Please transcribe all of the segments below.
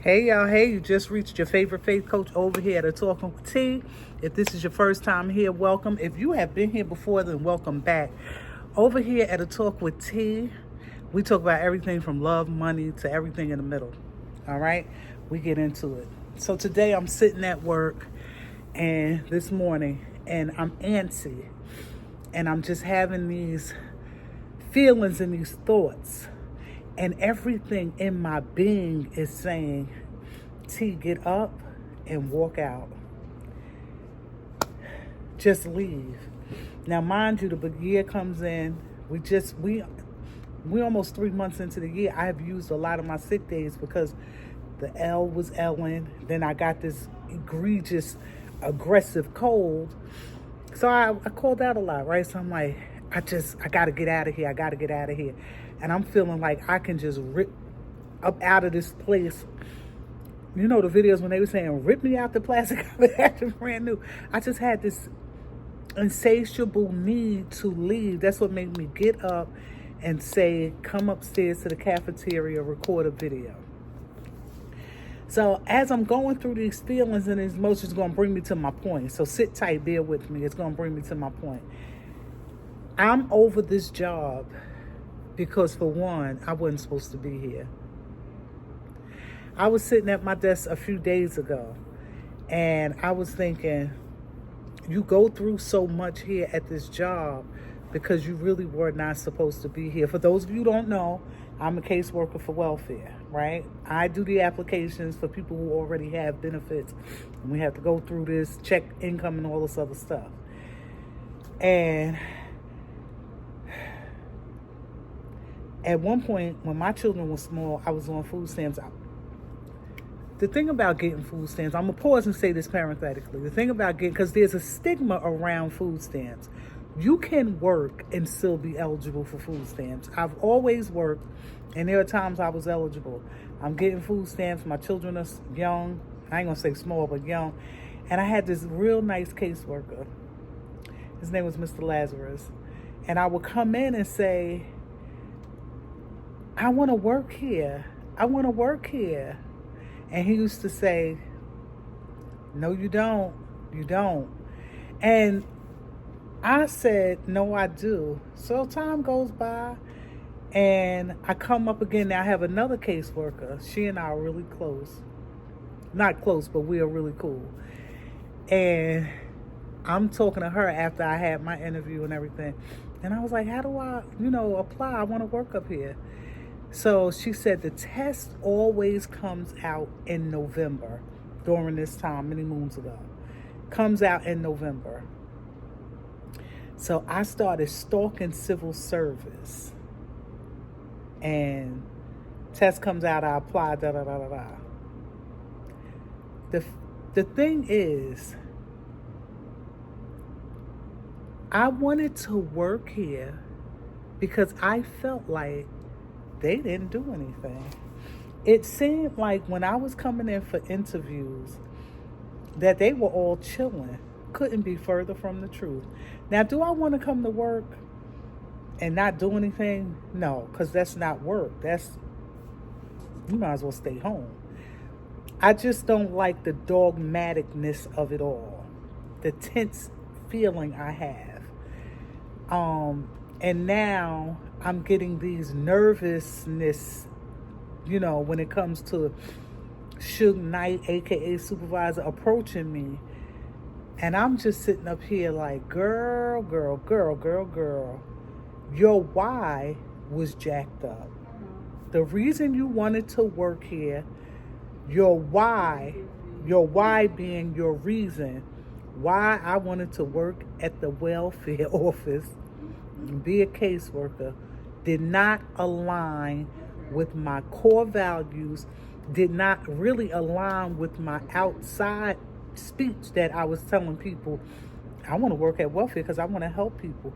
Hey y'all, hey, you just reached your favorite faith coach over here at A Talking with T. If this is your first time here, welcome. If you have been here before, then welcome back. Over here at A Talk with T, we talk about everything from love, money, to everything in the middle. All right? We get into it. So today I'm sitting at work and this morning and I'm antsy and I'm just having these feelings and these thoughts. And everything in my being is saying, T, get up and walk out. Just leave. Now, mind you, the year comes in. We almost 3 months into the year. I have used a lot of my sick days because the L was Ellen. Then I got this egregious, aggressive cold. So I called out a lot, right? So I'm like, I got to get out of here. I got to get out of here. And I'm feeling like I can just rip up out of this place. You know the videos when they were saying, rip me out the plastic, I was acting brand new. I just had this insatiable need to leave. That's what made me get up and say, come upstairs to the cafeteria, record a video. So as I'm going through these feelings and these emotions, it's going to bring me to my point. So sit tight, bear with me. It's going to bring me to my point. I'm over this job because, for one, I wasn't supposed to be here. I was sitting at my desk a few days ago, and I was thinking, you go through so much here at this job because you really were not supposed to be here. For those of you who don't know, I'm a caseworker for welfare, right? I do the applications for people who already have benefits, and we have to go through this, check income and all this other stuff. And at one point, when my children were small, I was on food stamps. The thing about getting food stamps, I'm going to pause and say this parenthetically. The thing about getting, because there's a stigma around food stamps. You can work and still be eligible for food stamps. I've always worked, and there are times I was eligible. I'm getting food stamps. My children are young. I ain't going to say small, but young. And I had this real nice caseworker. His name was Mr. Lazarus. And I would come in and say, I want to work here. I want to work here. And he used to say, no, you don't. You don't. And I said, no, I do. So time goes by and I come up again. Now I have another caseworker. She and I are really close. Not close, but we are really cool. And I'm talking to her after I had my interview and everything. And I was like, how do I, apply? I want to work up here. So she said the test always comes out in November during this time, many moons ago. Comes out in November. So I started stalking civil service. And test comes out, I apply, The thing is, I wanted to work here because I felt like they didn't do anything. It seemed like when I was coming in for interviews that they were all chilling. Couldn't be further from the truth. Now, do I want to come to work and not do anything? No, because that's not work. You might as well stay home. I just don't like the dogmaticness of it all. The tense feeling I have. And now I'm getting these nervousness, when it comes to Suge Knight, aka supervisor, approaching me. And I'm just sitting up here like, girl. Your why was jacked up. The reason you wanted to work here, your why being your reason why I wanted to work at the welfare office and be a caseworker, did not align with my core values, did not really align with my outside speech that I was telling people. I want to work at welfare because I want to help people.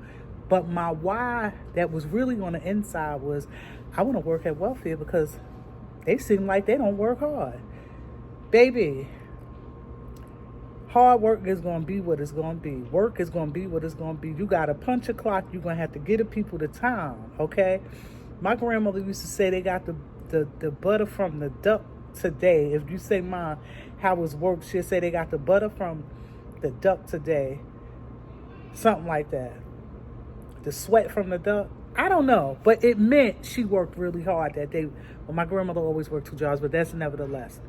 But my why that was really on the inside was, I want to work at welfare because they seem like they don't work hard. Baby, hard work is going to be what it's going to be. Work is going to be what it's going to be. You got to punch a clock. You're going to have to get the people to town, okay? My grandmother used to say they got the butter from the duck today. If you say, Mom, how was work? She'll say they got the butter from the duck today. Something like that. The sweat from the duck. I don't know. But it meant she worked really hard that day. Well, my grandmother always worked 2 jobs, but that's nevertheless.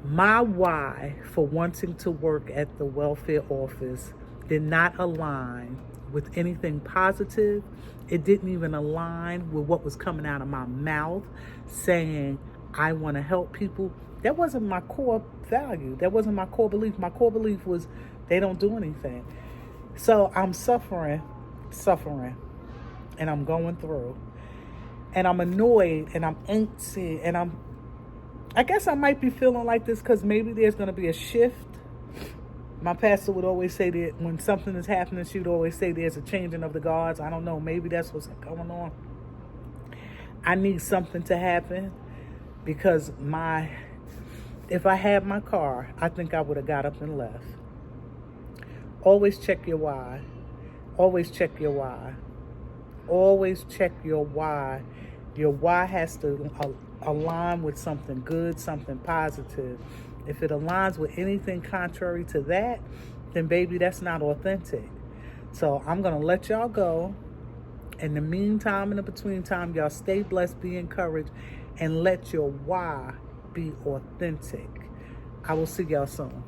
My why for wanting to work at the welfare office did not align with anything positive. It didn't even align with what was coming out of my mouth, saying I want to help people. That wasn't my core value. That wasn't my core belief. My core belief was they don't do anything. So I'm suffering, and I'm going through, and I'm annoyed, and I'm antsy, and I guess I might be feeling like this because maybe there's going to be a shift. My pastor would always say that when something is happening, she would always say there's a changing of the guards. I don't know. Maybe that's what's going on. I need something to happen because if I had my car, I think I would have got up and left. Always check your why. Always check your why. Always check your why. Your why has to align with something good, something positive. If it aligns with anything contrary to that, then baby, that's not authentic. So I'm going to let y'all go. In the meantime, in the between time, y'all stay blessed, be encouraged, and let your why be authentic. I will see y'all soon.